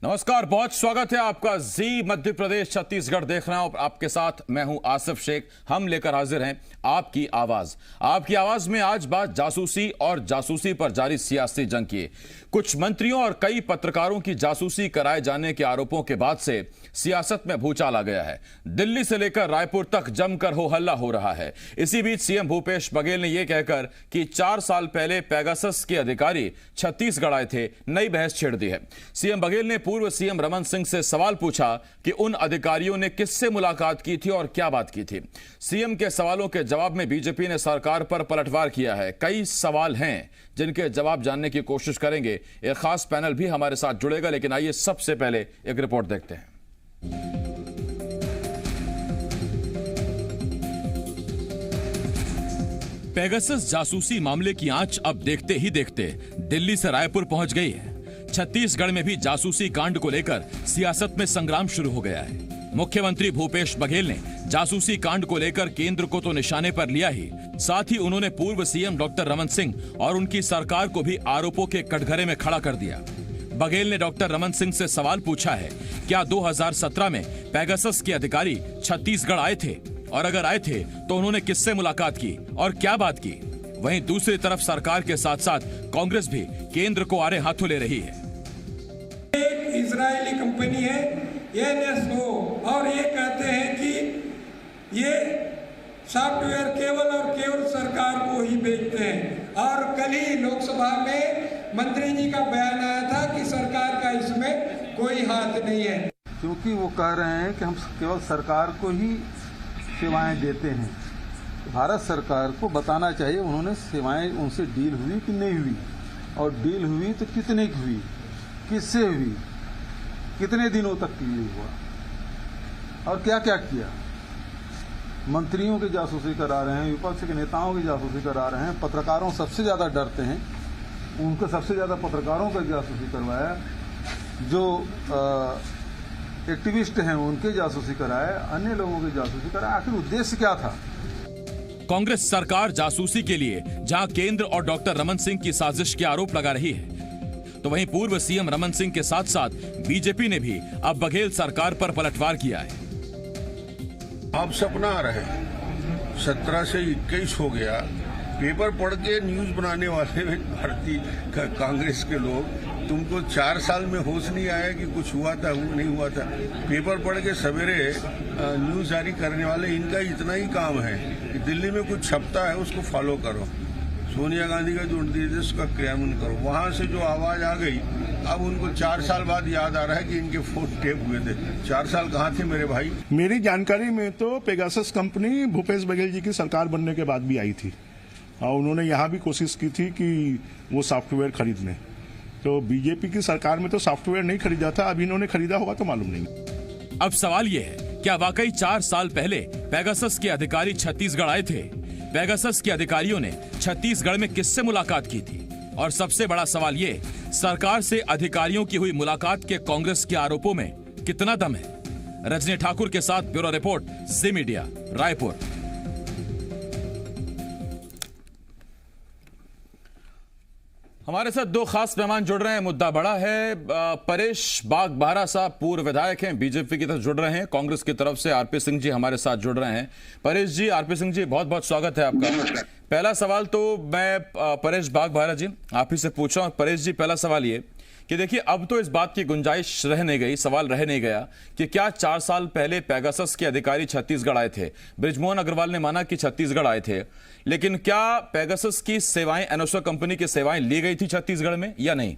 नमस्कार, बहुत स्वागत है आपका जी मध्य प्रदेश छत्तीसगढ़ देख रहे हैं और आपके साथ मैं हूं आसिफ शेख। हम लेकर हाजिर हैं आपकी आवाज में आज बात जासूसी और जासूसी पर जारी सियासी जंग की। कुछ मंत्रियों और कई पत्रकारों की जासूसी कराए जाने के आरोपों के बाद से सियासत में भूचाल आ गया है। दिल्ली से लेकर रायपुर तक जमकर हो हल्ला हो रहा है। इसी बीच सीएम भूपेश बघेल ने यह कहकर कि 4 साल पहले पेगासस के अधिकारी छत्तीसगढ़ आए थे, नई बहस छेड़ दी है। सीएम बघेल ने पूर्व सीएम रमन सिंह से सवाल पूछा कि उन अधिकारियों ने किससे मुलाकात की थी और क्या बात की थी। सीएम के सवालों के जवाब में बीजेपी ने सरकार पर पलटवार किया है। कई सवाल हैं जिनके जवाब जानने की कोशिश करेंगे। एक खास पैनल भी हमारे साथ जुड़ेगा, लेकिन आइए सबसे पहले एक रिपोर्ट देखते हैं। पेगासस जासूसी मामले की आंच अब देखते ही देखते दिल्ली से रायपुर पहुंच गई है। छत्तीसगढ़ में भी जासूसी कांड को लेकर सियासत में संग्राम शुरू हो गया है। मुख्यमंत्री भूपेश बघेल ने जासूसी कांड को लेकर केंद्र को तो निशाने पर लिया ही, साथ ही उन्होंने पूर्व सीएम डॉक्टर रमन सिंह और उनकी सरकार को भी आरोपों के कटघरे में खड़ा कर दिया। बघेल ने डॉक्टर रमन सिंह से सवाल पूछा है, क्या 2017 में पेगासस के अधिकारी छत्तीसगढ़ आए थे, और अगर आए थे तो उन्होंने किससे मुलाकात की और क्या बात की। वहीं दूसरी तरफ सरकार के साथ साथ कांग्रेस भी केंद्र को आड़े हाथों ले रही है। एक इजरायली कंपनी है NSO, और ये कहते हैं कि ये सॉफ्टवेयर केवल और केवल सरकार को ही बेचते हैं। और कल ही लोकसभा में मंत्री जी का बयान आया था कि सरकार का इसमें कोई हाथ नहीं है, क्योंकि वो कह रहे हैं कि हम केवल सरकार को ही सेवाएं देते हैं। भारत सरकार को बताना चाहिए उन्होंने सेवाएं उनसे डील हुई कि नहीं हुई, और डील हुई तो कितने की हुई, किससे हुई, कितने दिनों तक के लिए हुआ, और क्या क्या किया। मंत्रियों की जासूसी करा रहे हैं, विपक्ष के नेताओं की जासूसी करा रहे हैं, पत्रकारों सबसे ज्यादा डरते हैं, उनको सबसे ज्यादा पत्रकारों का जासूसी करवाया, जो एक्टिविस्ट हैं उनके जासूसी कराए, अन्य लोगों की जासूसी कराए। आखिर उद्देश्य क्या था? कांग्रेस सरकार जासूसी के लिए जहां केंद्र और डॉक्टर रमन सिंह की साजिश के आरोप लगा रही है, तो वहीं पूर्व सीएम रमन सिंह के साथ साथ बीजेपी ने भी अब बघेल सरकार पर पलटवार किया है। आप सपना आ रहे 17 से 21 हो गया। पेपर पढ़ के न्यूज बनाने वाले भारतीय कांग्रेस के लोग, तुमको 4 साल में होश नहीं आया कि कुछ हुआ था, नहीं हुआ था। पेपर पढ़ के सवेरे न्यूज जारी करने वाले, इनका इतना ही काम है कि दिल्ली में कुछ छपता है उसको फॉलो करो, सोनिया गांधी का जो निर्देश का क्रियान्वयन करो। वहां से जो आवाज आ गई, अब उनको 4 साल बाद याद आ रहा है कि इनके फोन टेप हुए थे। 4 साल कहाँ थे मेरे भाई? मेरी जानकारी में तो पेगासस कंपनी भूपेश बघेल जी की सरकार बनने के बाद भी आई थी, और उन्होंने यहाँ भी कोशिश की थी कि वो सॉफ्टवेयर खरीद लें। तो बीजेपी की सरकार में तो सॉफ्टवेयर नहीं खरीदा था, अब इन्होंने खरीदा होगा तो मालूम नहीं। अब सवाल ये है, क्या वाकई 4 साल पहले पेगासस के अधिकारी छत्तीसगढ़ आए थे? पेगासस के अधिकारियों ने छत्तीसगढ़ में किससे मुलाकात की थी? और सबसे बड़ा सवाल ये, सरकार से अधिकारियों की हुई मुलाकात के कांग्रेस के आरोपों में कितना दम है? रजनी ठाकुर के साथ ब्यूरो रिपोर्ट, जी मीडिया, रायपुर। हमारे साथ 2 खास मेहमान जुड़ रहे हैं। मुद्दा बड़ा है। परेश बागबाहरा साहब पूर्व विधायक हैं, बीजेपी की तरफ जुड़ रहे हैं। कांग्रेस की तरफ से आरपी सिंह जी हमारे साथ जुड़ रहे हैं। परेश जी, आरपी सिंह जी, बहुत बहुत स्वागत है आपका। पहला सवाल तो मैं परेश बागबाहरा जी आप ही से पूछ रहा हूं। परेश जी, पहला सवाल ये कि देखिए, अब तो इस बात की गुंजाइश रह नहीं गई, सवाल रह नहीं गया कि क्या 4 साल पहले पेगासस के अधिकारी छत्तीसगढ़ आए थे। बृजमोहन अग्रवाल ने माना कि छत्तीसगढ़ आए थे, लेकिन क्या पेगासस की सेवाएं, NSO कंपनी की सेवाएं ली गई थी छत्तीसगढ़ में या नहीं?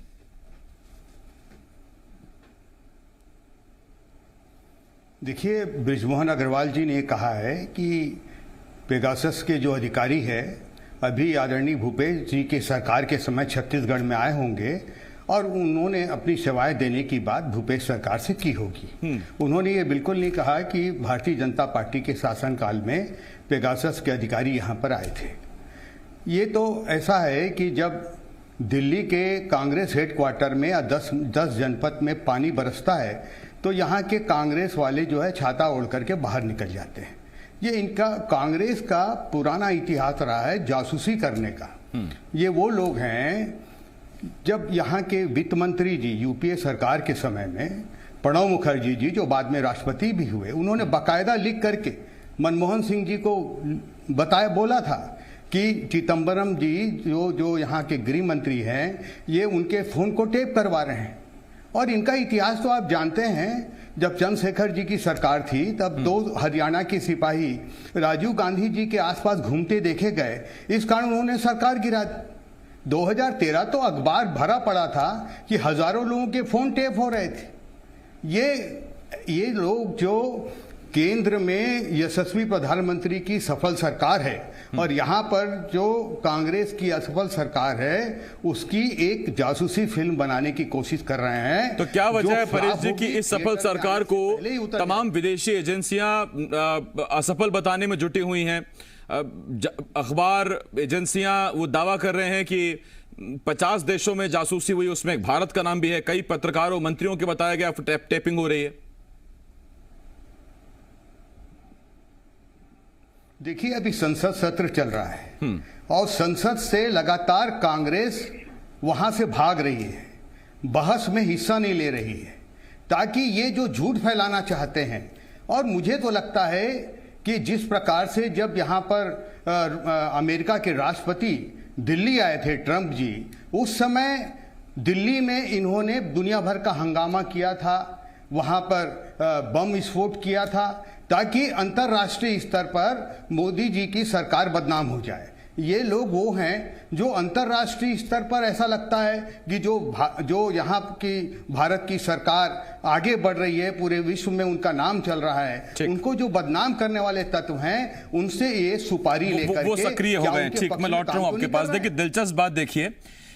देखिए, बृजमोहन अग्रवाल जी ने कहा है कि पेगासस के जो अधिकारी है अभी आदरणीय भूपेश जी की सरकार के समय छत्तीसगढ़ में आए होंगे, और उन्होंने अपनी सेवाएं देने की बात भूपेश सरकार से की होगी। उन्होंने ये बिल्कुल नहीं कहा कि भारतीय जनता पार्टी के शासनकाल में पेगासस के अधिकारी यहाँ पर आए थे। ये तो ऐसा है कि जब दिल्ली के कांग्रेस हेडक्वार्टर में या 10 जनपद में पानी बरसता है, तो यहाँ के कांग्रेस वाले जो है छाता ओढ़ करके बाहर निकल जाते हैं। ये इनका कांग्रेस का पुराना इतिहास रहा है जासूसी करने का। ये वो लोग हैं जब यहाँ के वित्त मंत्री जी यूपीए सरकार के समय में प्रणब मुखर्जी जी, जो बाद में राष्ट्रपति भी हुए, उन्होंने बाकायदा लिख करके मनमोहन सिंह जी को बोला था कि चिदम्बरम जी जो यहाँ के गृह मंत्री हैं, ये उनके फोन को टेप करवा रहे हैं। और इनका इतिहास तो आप जानते हैं, जब चंद्रशेखर जी की सरकार थी तब 2 हरियाणा के सिपाही राजीव गांधी जी के आसपास घूमते देखे गए, इस कारण उन्होंने सरकार गिरा दी। 2013 तो अखबार भरा पड़ा था कि हजारों लोगों के फोन टेप हो रहे थे। ये लोग जो केंद्र में यशस्वी प्रधानमंत्री की सफल सरकार है और यहाँ पर जो कांग्रेस की असफल सरकार है, उसकी एक जासूसी फिल्म बनाने की कोशिश कर रहे हैं। तो क्या वजह है परेश जी की इस सफल सरकार को तमाम विदेशी एजेंसियां असफल बताने में जुटी हुई हैं? अखबार एजेंसियां वो दावा कर रहे हैं कि 50 देशों में जासूसी हुई, उसमें भारत का नाम भी है, कई पत्रकारों मंत्रियों के बताया गया टेपिंग हो रही है। देखिए, अभी संसद सत्र चल रहा है और संसद से लगातार कांग्रेस वहां से भाग रही है, बहस में हिस्सा नहीं ले रही है, ताकि ये जो झूठ फैलाना चाहते हैं। और मुझे तो लगता है कि जिस प्रकार से जब यहाँ पर अमेरिका के राष्ट्रपति दिल्ली आए थे ट्रंप जी, उस समय दिल्ली में इन्होंने दुनिया भर का हंगामा किया था, वहां पर बम विस्फोट किया था, ताकि अंतर्राष्ट्रीय स्तर पर मोदी जी की सरकार बदनाम हो जाए। ये लोग वो हैं जो अंतर्राष्ट्रीय स्तर पर ऐसा लगता है कि जो यहाँ की भारत की सरकार आगे बढ़ रही है, पूरे विश्व में उनका नाम चल रहा है, उनको जो बदनाम करने वाले तत्व हैं, उनसे ये सुपारी लेकर वो सक्रिय हो गए। ठीक, मैं लौट रहा हूँ आपके पास। देखिए, दिलचस्प बात देखिए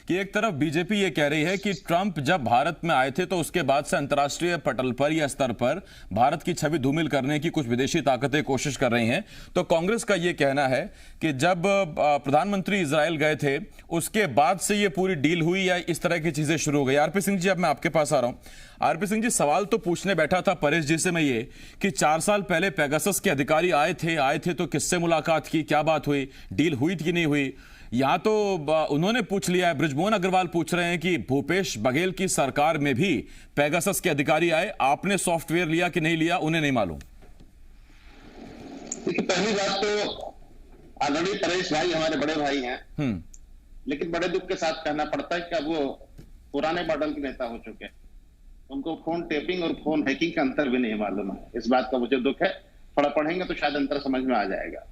कि एक तरफ बीजेपी ये कह रही है कि ट्रंप जब भारत में आए थे तो उसके बाद से अंतर्राष्ट्रीय पटल पर या स्तर पर भारत की छवि धूमिल करने की कुछ विदेशी ताकतें कोशिश कर रही हैं। तो कांग्रेस का ये कहना है कि जब प्रधानमंत्री इजराइल गए थे उसके बाद से ये पूरी डील हुई या इस तरह की चीजें शुरू हो गई। आरपी सिंह जी, अब मैं आपके पास आ रहा हूं। आरपी सिंह जी, सवाल तो पूछने बैठा था परेश जी से मैं ये कि 4 साल पहले पेगासस के अधिकारी आए थे तो किससे मुलाकात की, क्या बात हुई, डील हुई थी कि नहीं हुई? यहां तो उन्होंने पूछ लिया है, बृजमोहन अग्रवाल पूछ रहे हैं कि भूपेश बघेल की सरकार में भी पेगासस के अधिकारी आए, आपने सॉफ्टवेयर लिया कि नहीं लिया, उन्हें नहीं मालूम। पहली बात तो आदरणीय परेश भाई हमारे बड़े भाई हैं, लेकिन बड़े दुख के साथ कहना पड़ता है कि अब वो पुराने मॉडल के नेता हो चुके हैं। उनको फोन टेपिंग और फोन हैकिंग का अंतर भी नहीं मालूम है। इस बात का मुझे दुख है, थोड़ा पढ़ेंगे तो शायद अंतर समझ में आ जाएगा।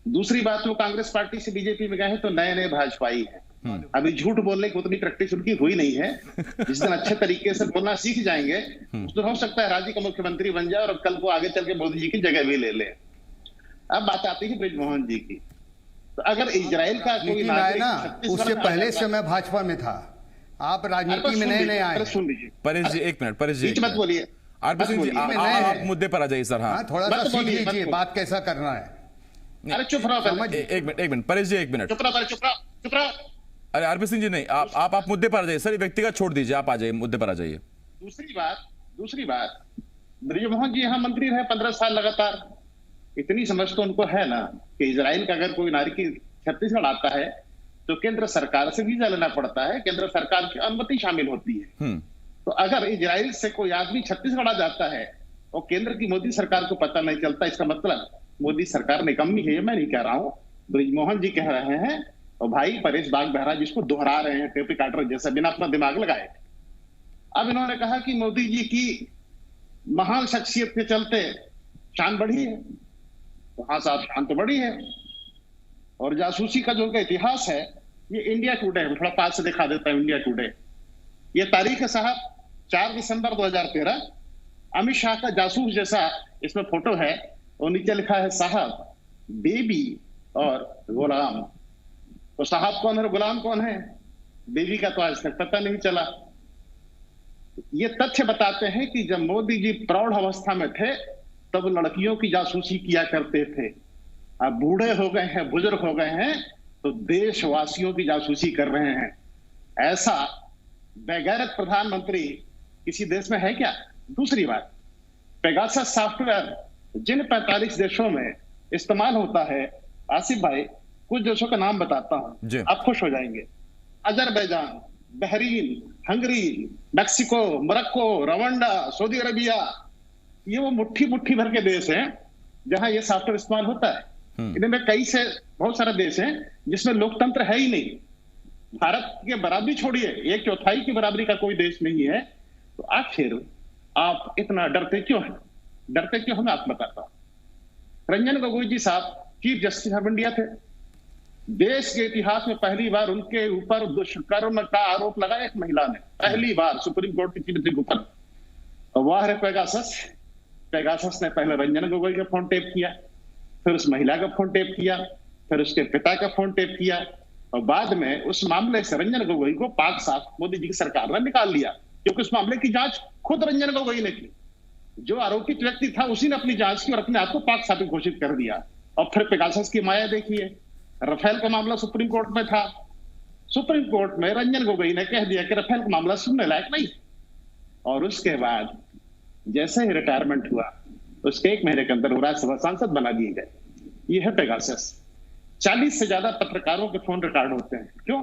दूसरी बात, वो कांग्रेस पार्टी से बीजेपी में गए हैं तो नए भाजपाई हैं। अभी झूठ बोलने की उतनी प्रैक्टिस उनकी हुई नहीं है। जिस दिन अच्छे तरीके से बोलना सीख जाएंगे, उस दिन हो सकता है राज्य का मुख्यमंत्री बन जाए और कल को आगे चल के मोदी जी की जगह भी ले ले। अब बात आती है बृजमोहन जी की। तो अगर इजराइल का कोई नागरिक उससे पहले से मैं भाजपा में था, आप राजनीति में नए आए। सुन लीजिए परेश जी, एक मिनट, परेश जी मत बोलिए। आरपी सिंह जी, आप मुद्दे पर आ जाइए सर। हाँ, थोड़ा सा सीख लीजिए बात कैसा करना है। अरे चुप रहो, एक मिनट परेश जी, एक मिनट चुप रहो। अरे आरपी सिंह जी, नहीं, आप मुद्दे पर आ जाइए सर, व्यक्तिगत छोड़ दीजिए, आप आ जाइए, मुद्दे पर आ जाइए। दूसरी बात, बृजमोहन जी यहाँ मंत्री रहे 15 साल लगातार। इतनी समझ तो उनको है ना कि इजराइल का अगर कोई नागरिक छत्तीसगढ़ आता है तो केंद्र सरकार से वीजा लेना पड़ता है, केंद्र सरकार की अनुमति शामिल होती है। तो अगर इजराइल से कोई आदमी छत्तीसगढ़ आ जाता है और केंद्र की मोदी सरकार को पता नहीं चलता, इसका मतलब मोदी सरकार निकम्मी है। मैं नहीं कह रहा हूं, बृजमोहन जी कह रहे हैं और भाई परेश बाग बहरा जिसको दोहरा रहे हैं टेप रिकॉर्डर जैसे, बिना अपना दिमाग लगाए। अब इन्होंने कहा कि मोदी जी की महान शख्सियत के चलते शान बढ़ी है। तो हाँ साहब, शान तो बढ़ी है। और जासूसी का जो उनका इतिहास है, ये इंडिया टुडे है, थोड़ा पास से दिखा देता है इंडिया टुडे। ये तारीख है साहब 4 दिसंबर 2013। अमित शाह का जासूस जैसा इसमें फोटो है और नीचे लिखा है साहब, बेबी और गुलाम। तो साहब कौन है और गुलाम कौन है? बेबी का तो आज तक पता नहीं चला। ये तथ्य बताते हैं कि जब मोदी जी प्रौढ़ अवस्था में थे तब लड़कियों की जासूसी किया करते थे। अब बूढ़े हो गए हैं, बुजुर्ग हो गए हैं, तो देशवासियों की जासूसी कर रहे हैं। ऐसा बेगैरत प्रधानमंत्री किसी देश में है क्या? दूसरी बात, पेगासस सॉफ्टवेयर जिन 45 देशों में इस्तेमाल होता है, आसिफ भाई कुछ देशों का नाम बताता हूं, आप खुश हो जाएंगे। Azerbaijan, Bahrain, Hungary, Mexico, Morocco, Rwanda, Saudi Arabia, ये वो मुट्ठी मुट्ठी भर के देश हैं जहां ये सॉफ्टवेयर इस्तेमाल होता है। इनमें बहुत सारे देश हैं जिसमें लोकतंत्र है ही नहीं। भारत के बराबरी छोड़िए, 1/4 की बराबरी का कोई देश नहीं है। तो आखिर आप इतना डरते क्यों हैं? डरते क्यों हमें आप बताता हूं। रंजन गोगोई जी साहब चीफ जस्टिस ऑफ इंडिया थे। देश के इतिहास में पहली बार उनके ऊपर दुष्कर्म का आरोप लगा एक महिला ने, पहली बार सुप्रीम कोर्ट की चीफ के ऊपर। और वह है पेगासस। पेगासस ने पहले रंजन गोगोई का फोन टेप किया, फिर उस महिला का फोन टेप किया, फिर उसके पिता का फोन टेप किया, और बाद में उस मामले से रंजन गोगोई को पाक साफ मोदी जी की सरकार ने निकाल लिया, क्योंकि उस मामले की जांच खुद रंजन गोगोई ने की। जो आरोपित व्यक्ति था उसी ने अपनी जांच की और अपने आप को पाक साफ घोषित कर दिया। और फिर पेगासस की माया देखिए, राफेल का मामला सुप्रीम कोर्ट में था। सुप्रीम कोर्ट में रंजन गोगोई ने कह दिया कि राफेल का मामला सुनने लायक नहीं। और उसके बाद जैसे ही रिटायरमेंट हुआ, उसके 1 महीने के अंदर वो राज्यसभा सांसद बना दिए गए। ये है पेगासस। 40 से ज्यादा पत्रकारों के फोन रिकॉर्ड होते हैं। क्यों?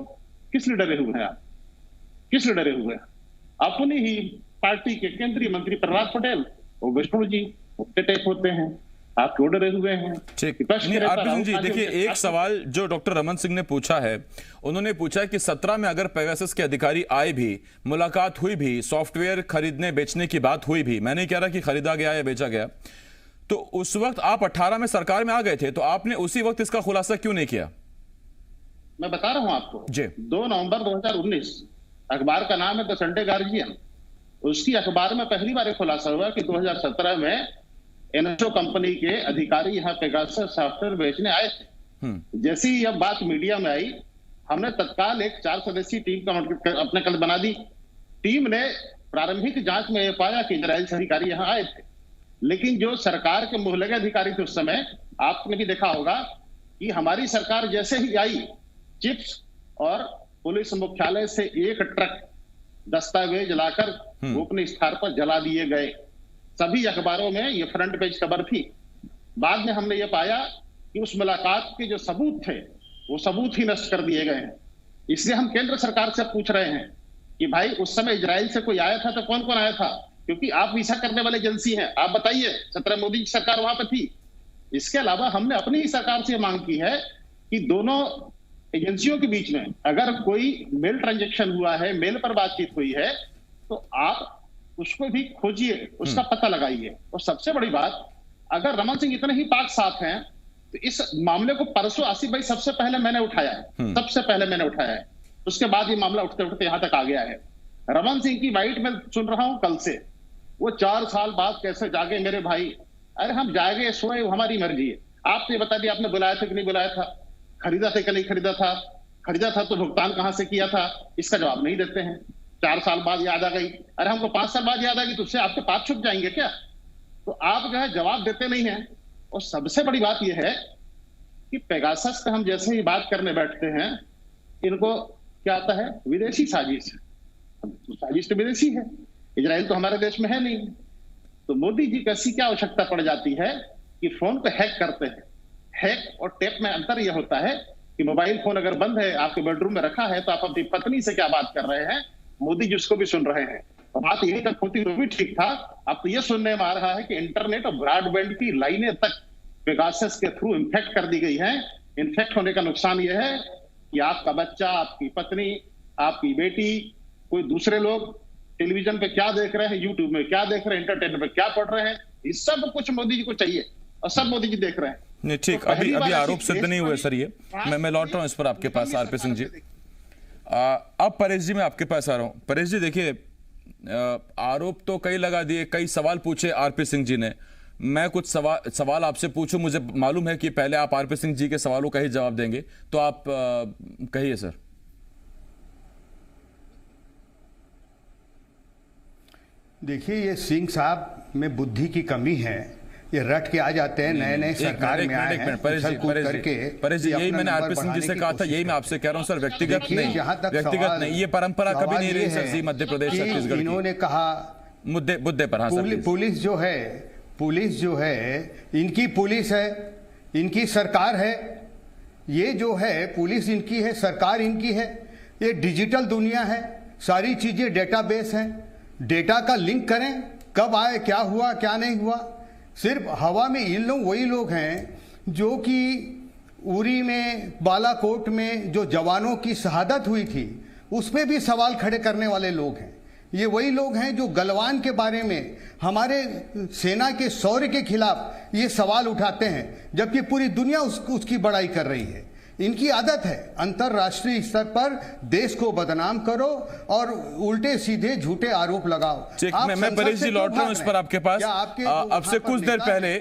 किस लिए डरे हुए हैं आप? किस लिए डरे हुए हैं? अपनी ही पार्टी के केंद्रीय मंत्री प्रहलाद पटेल, वो विष्णु जी, उनके टेप होते हैं। आप क्यों डरे हुए हैं? ठीक। आरपी सिंह जी, देखिए एक सवाल जो डॉक्टर रमन सिंह ने पूछा है, उन्होंने पूछा कि 17 में अगर पेगासस के अधिकारी आए भी, मुलाकात हुई भी, सॉफ्टवेयर खरीदने बेचने की बात हुई भी, मैं नहीं कह रहा कि खरीदा गया या बेचा गया, तो उस वक्त आप 18 में सरकार में आ गए थे, तो आपने उसी वक्त इसका खुलासा क्यों नहीं किया? मैं बता रहा हूं आपको जी। 2 नवंबर 2019, अखबार का नाम है द संडे गार्जियन। उसकी अखबार में पहली बार खुलासा हुआ कि 2017 में एनएसओ कंपनी के अधिकारी यहाँ पेगासस सॉफ्टवेयर बेचने आए थे। जैसी ही अब बात मीडिया में आई, हमने तत्काल एक 4 सदस्यीय टीम का अपने कल बना दी। टीम ने प्रारंभिक जांच में यह पाया कि इजराइल से अधिकारी यहाँ आए थे, लेकिन जो सरकार के मुहलगे अधिकारी थे उस समय, आपने भी देखा होगा कि हमारी सरकार जैसे ही आई, चिप्स और पुलिस मुख्यालय से 1 ट्रक दस्तावेज लाकर गोपनीय स्थान पर जला दिए गए। सभी अखबारों में ये फ्रंट पेज खबर थी। बाद में हमने ये पाया कि उस मुलाकात के जो सबूत थे, वो सबूत ही नष्ट कर दिए गए हैं। इसलिए हम केंद्र सरकार से पूछ रहे हैं कि भाई उस समय इजराइल से कोई आया था तो कौन कौन आया था? क्योंकि आप वीसा करने वाली एजेंसी हैं, आप बताइए। 17 मोदी की सरकार वहां पर थी। इसके अलावा हमने अपनी ही सरकार से मांग की है कि दोनों एजेंसियों के बीच में अगर कोई मेल ट्रांजैक्शन हुआ है, मेल पर बातचीत हुई है, तो आप उसको भी खोजिए, उसका पता लगाइए। और सबसे बड़ी बात, अगर रमन सिंह इतने ही पाक साफ हैं, तो इस मामले को परसों आसिफ भाई सबसे पहले मैंने उठाया है, सबसे पहले मैंने उठाया है। उसके बाद ये मामला उठते उठते यहां तक आ गया है। रमन सिंह की बाइट में सुन रहा हूं कल से, वो 4 साल बाद कैसे जागे मेरे भाई। अरे हम जागे सोए वो हमारी मर्जी है। आपने बता दिया आपने बुलाया था कि नहीं बुलाया था, खरीदा था कि नहीं खरीदा था, खरीदा था तो भुगतान कहां से किया था, इसका जवाब नहीं देते हैं। 4 साल बाद याद आ गई। अरे हमको 5 साल बाद याद आ गई तो उससे आपके पाप छुप जाएंगे क्या? तो आप जो है जवाब देते नहीं हैं। और सबसे बड़ी बात यह है कि पेगासस का हम जैसे ही बात करने बैठते हैं, इनको क्या आता है? विदेशी साजिश। साजिश तो विदेशी है, इजराइल तो हमारे देश में है नहीं। तो मोदी जी को ऐसी क्या आवश्यकता पड़ जाती है कि फोन को हैक करते हैं। हैक और टेप में अंतर यह होता है कि मोबाइल फोन अगर बंद है, आपके बेडरूम में रखा है, तो आप अपनी पत्नी से क्या बात कर रहे हैं, मोदी जी उसको भी सुन रहे हैं। और बात यही तक होती तो भी ठीक था। अब तो ये सुनने में आ रहा है कि इंटरनेट और ब्रॉडबैंड की लाइनें तक पेगासस के थ्रू इन्फेक्ट कर दी गई है। इन्फेक्ट होने का नुकसान यह है कि आपका बच्चा, आपकी पत्नी, आपकी बेटी, कोई दूसरे लोग टेलीविजन पे क्या देख रहे हैं, यूट्यूब में क्या देख रहे हैं, इंटरटेनमेंट पे क्या पढ़ रहे हैं, ये सब कुछ मोदी जी को चाहिए और सब मोदी जी देख रहे हैं। नहीं ठीक, तो अभी आरोप सिद्ध नहीं हुए सर। ये मैं लौट रहा हूं इस पर आपके पास आरपी सिंह जी। अब परेश जी मैं आपके पास आ रहा हूं। परेश जी देखिए, आरोप तो कई लगा दिए, कई सवाल पूछे आरपी सिंह जी ने। मैं कुछ सवाल आपसे पूछूं, मुझे मालूम है कि पहले आप आरपी सिंह जी के सवालों का ही जवाब देंगे, तो आप कहिए सर। देखिए, ये सिंह साहब में बुद्धि की कमी है। ये रट के आ जाते हैं, नए नए सरकार में आए हैं, परेश जी यही मैंने आरपी सिंह जी से कहा था, यही मैं आपसे कह रहा हूं सर। व्यक्तिगत नहीं, ये परंपरा कभी नहीं रही सर जी मध्य प्रदेश छत्तीसगढ़। इन्होंने कहा मुद्दे पर, हाँ सर। पुलिस जो है इनकी पुलिस है, इनकी सरकार है। ये जो है पुलिस इनकी है, सरकार इनकी है। ये डिजिटल दुनिया है। सारी चीजें डेटाबेस हैं, डेटा का लिंक करें, कब आए, क्या हुआ, क्या नहीं हुआ। सिर्फ हवा में इन लोग वही लोग हैं जो कि उरी में, बालाकोट में जो जवानों की शहादत हुई थी उस पर भी सवाल खड़े करने वाले लोग हैं। ये वही लोग हैं जो गलवान के बारे में, हमारे सेना के शौर्य के खिलाफ ये सवाल उठाते हैं, जबकि पूरी दुनिया उसकी बड़ाई कर रही है। इनकी आदत है अंतर्राष्ट्रीय स्तर पर देश को बदनाम करो और उल्टे सीधे झूठे आरोप लगाओ। मैं परेश जी लौट रहा हूं इस पर आपके पास। अब से कुछ देर पहले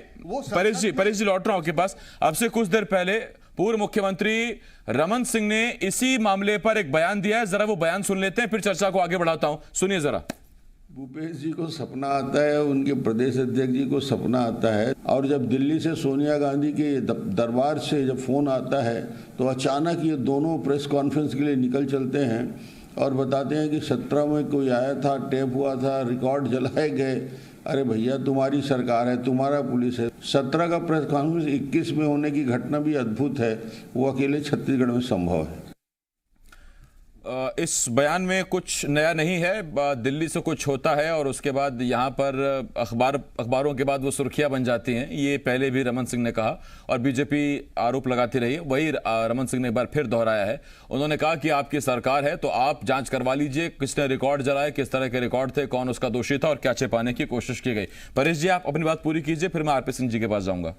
परेश जी लौट रहा हूं आपके पास। अब से कुछ देर पहले पूर्व मुख्यमंत्री रमन सिंह ने इसी मामले पर एक बयान दिया है, जरा वो बयान सुन लेते हैं, फिर चर्चा को आगे बढ़ाता हूं। सुनिए जरा। भूपेश जी को सपना आता है, उनके प्रदेश अध्यक्ष जी को सपना आता है, और जब दिल्ली से सोनिया गांधी के दरबार से जब फोन आता है तो अचानक ये दोनों प्रेस कॉन्फ्रेंस के लिए निकल चलते हैं और बताते हैं कि 17 में कोई आया था, टेप हुआ था, रिकॉर्ड जलाए गए। अरे भैया, तुम्हारी सरकार है, तुम्हारा पुलिस है। 17 का प्रेस कॉन्फ्रेंस 21 में होने की घटना भी अद्भुत है, वो अकेले छत्तीसगढ़ में संभव है। इस बयान में कुछ नया नहीं है, दिल्ली से कुछ होता है और उसके बाद यहाँ पर अखबारों के बाद वो सुर्खियां बन जाती हैं। ये पहले भी रमन सिंह ने कहा और बीजेपी आरोप लगाती रही है। वही रमन सिंह ने एक बार फिर दोहराया है। उन्होंने कहा कि आपकी सरकार है तो आप जांच करवा लीजिए, किसने रिकॉर्ड जलाए, किस तरह के रिकॉर्ड थे, कौन उसका दोषी था और क्या छिपाने की कोशिश की गई। परेश जी, आप अपनी बात पूरी कीजिए, फिर मैं आरपी सिंह जी के पास जाऊंगा।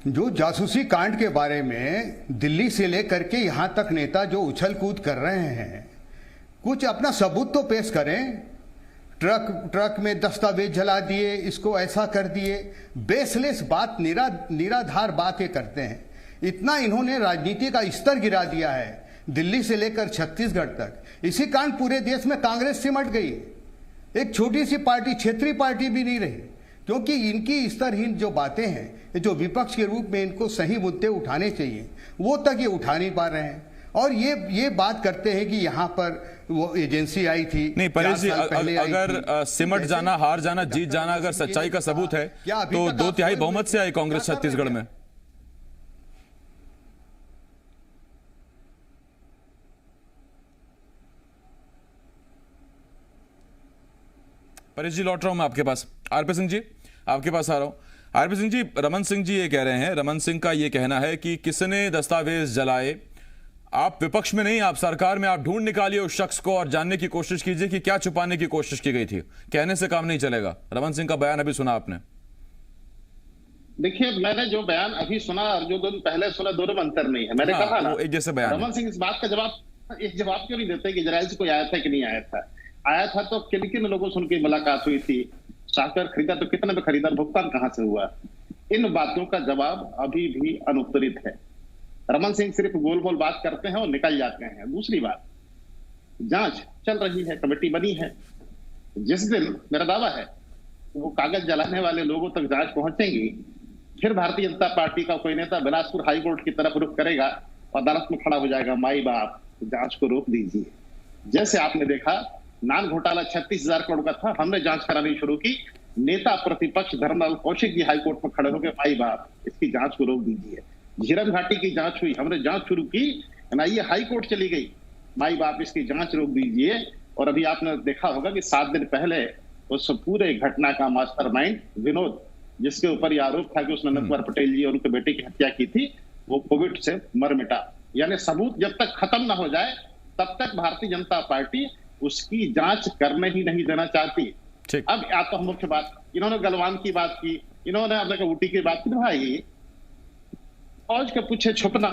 जो जासूसी कांड के बारे में दिल्ली से लेकर के यहां तक नेता जो उछल कूद कर रहे हैं, कुछ अपना सबूत तो पेश करें। ट्रक में दस्तावेज जला दिए, इसको ऐसा कर दिए, बेसलेस बात, निराधार बातें करते हैं। इतना इन्होंने राजनीति का स्तर गिरा दिया है दिल्ली से लेकर छत्तीसगढ़ तक। इसी कारण पूरे देश में कांग्रेस सिमट गई। एक छोटी सी पार्टी, क्षेत्रीय पार्टी भी नहीं रही, क्योंकि इनकी स्तरहीन जो बातें हैं, जो विपक्ष के रूप में इनको सही मुद्दे उठाने चाहिए, वो तक ये उठा नहीं पा रहे हैं। और ये बात करते हैं कि यहाँ पर वो एजेंसी आई थी। नहीं परेश जी, अगर सिमट जाना, हार जाना, जीत जाना अगर सच्चाई का सबूत है तो 2/3 बहुमत से आई कांग्रेस छत्तीसगढ़ में। परेश जी लौट रहा हूं मैं आपके पास। आरपी सिंह जी, आपके पास आ रहा हूं। आरपी सिंह जी, रमन सिंह जी ये कह रहे हैं, रमन सिंह का ये कहना है कि किसने दस्तावेज जलाए, आप विपक्ष में नहीं, आप सरकार में, आप ढूंढ निकालिए उस शख्स को और जानने की कोशिश कीजिए कि क्या छुपाने की कोशिश की गई थी। कहने से काम नहीं चलेगा। रमन सिंह का बयान अभी सुना आपने। देखिए, मैंने जो बयान अभी सुना और जो दिन पहले सुना, दोनों में अंतर नहीं है। मैंने कहा ना, एक जैसे बयान। रमन सिंह इस बात का जवाब क्यों नहीं देते कि इजराइल से कोई आया था कि नहीं आया था। आया था तो किन किन लोगों से उनकी मुलाकात हुई थी, सॉफ्टवेयर खरीदा तो कितने में खरीदा, भुगतान कहां से हुआ। इन बातों का जवाब अभी भी अनुत्तरित है। रमन सिंह सिर्फ गोल गोल बात करते हैं और निकल जाते हैं। दूसरी बात, जांच चल रही है, कमेटी बनी है। जिस दिन मेरा दावा है वो कागज जलाने वाले लोगों तक जांच पहुंचेंगी, फिर भारतीय जनता पार्टी का कोई नेता बिलासपुर हाईकोर्ट की तरफ रुख करेगा, अदालत में खड़ा हो जाएगा, माई बाप जांच को रोक दीजिए। जैसे आपने देखा नान घोटाला 36,000 करोड़ का था, हमने जांच करानी शुरू की, नेता प्रतिपक्ष धर्मलाल कौशिक जी हाईकोर्ट में खड़े हो गए, माई बाप इसकी जांच को रोक दीजिए। झीरम घाटी की जांच हुई, हमने जांच शुरू की, एनआईए हाईकोर्ट चली गई, माई बाप इसकी जांच रोक दीजिए। और अभी आपने देखा होगा कि 7 दिन पहले उस पूरे घटना का मास्टरमाइंड विनोद, जिसके ऊपर यह आरोप था कि उसने नंद कुमार पटेल जी और उनके बेटे की हत्या की थी, वो कोविड से मर मिटा। यानी सबूत जब तक खत्म ना हो जाए तब तक भारतीय जनता पार्टी उसकी जांच करने ही नहीं देना चाहती। अब आता मुख्य बात, इन्होंने गलवान की बात की, इन्होंने अपने ऊटी की बात की। भाई, फौज के पीछे छुपना,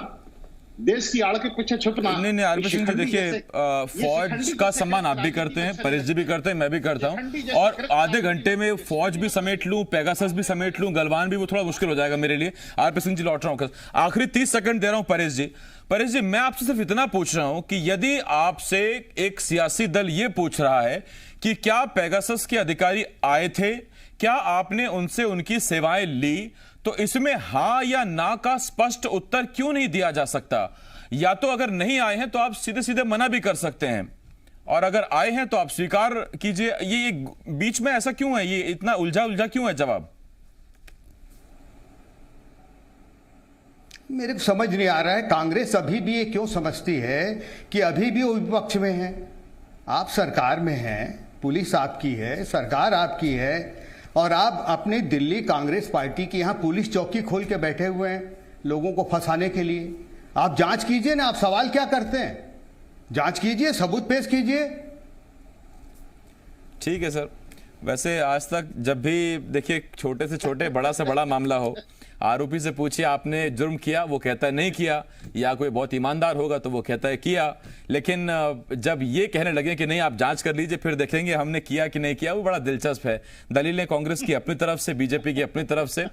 देश की आड़ के पीछे छुपना। नहीं आरपी सिंह जी, देखिए फौज का सम्मान आप भी करते हैं, परेश जी भी करते हैं, मैं भी करता हूं, और आधे घंटे में फौज भी समेट लूं, पेगासस भी समेट लूं, गलवान भी, वो थोड़ा मुश्किल हो जाएगा मेरे लिए। आरपी सिंह जी लौट रहा हूं, आखिरी 30 सेकंड दे रहा हूं परेश जी। परेश जी, मैं आपसे सिर्फ इतना पूछ रहा हूं कि यदि आपसे एक सियासी दल ये पूछ रहा है कि क्या पेगासस के अधिकारी आए थे, क्या आपने उनसे उनकी सेवाएं ली, तो इसमें हां या ना का स्पष्ट उत्तर क्यों नहीं दिया जा सकता? या तो अगर नहीं आए हैं तो आप सीधे सीधे मना भी कर सकते हैं, और अगर आए हैं तो आप स्वीकार कीजिए। ये बीच में ऐसा क्यों है, ये इतना उलझा क्यों है जवाब? मेरे को समझ नहीं आ रहा है, कांग्रेस अभी भी ये क्यों समझती है कि अभी भी वो विपक्ष में है। आप सरकार में हैं, पुलिस आपकी है, सरकार आपकी है, और आप अपनी दिल्ली कांग्रेस पार्टी की यहाँ पुलिस चौकी खोल के बैठे हुए हैं लोगों को फंसाने के लिए। आप जांच कीजिए ना, आप सवाल क्या करते हैं? जांच कीजिए, सबूत पेश कीजिए। ठीक है सर। वैसे आज तक जब भी देखिए छोटे से छोटे बड़ा से बड़ा मामला हो, आरोपी से पूछिए आपने जुर्म किया, वो कहता है नहीं किया, या कोई बहुत ईमानदार होगा तो वो कहता है किया। लेकिन जब ये कहने लगे कि नहीं आप जांच कर लीजिए फिर देखेंगे हमने किया कि नहीं किया, वो बड़ा दिलचस्प है। दलीलें कांग्रेस की अपनी तरफ से, बीजेपी की अपनी तरफ से।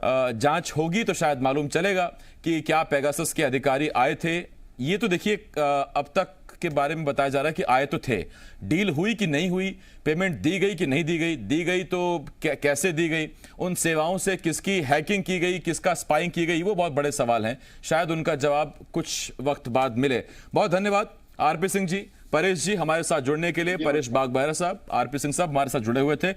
जांच होगी तो शायद मालूम चलेगा कि क्या पेगासस के अधिकारी आए थे। ये तो देखिए अब तक के बारे में बताया जा रहा है कि आए तो थे, डील हुई कि नहीं हुई, पेमेंट दी गई कि नहीं दी गई तो कैसे दी गई, उन सेवाओं से किसकी हैकिंग की गई, किसका स्पाइंग की गई, वो बहुत बड़े सवाल हैं। शायद उनका जवाब कुछ वक्त बाद मिले। बहुत धन्यवाद आरपी सिंह जी, परेश जी हमारे साथ जुड़ने के लिए। परेश बागबहरा साहब, आरपी सिंह साहब हमारे साथ जुड़े हुए थे।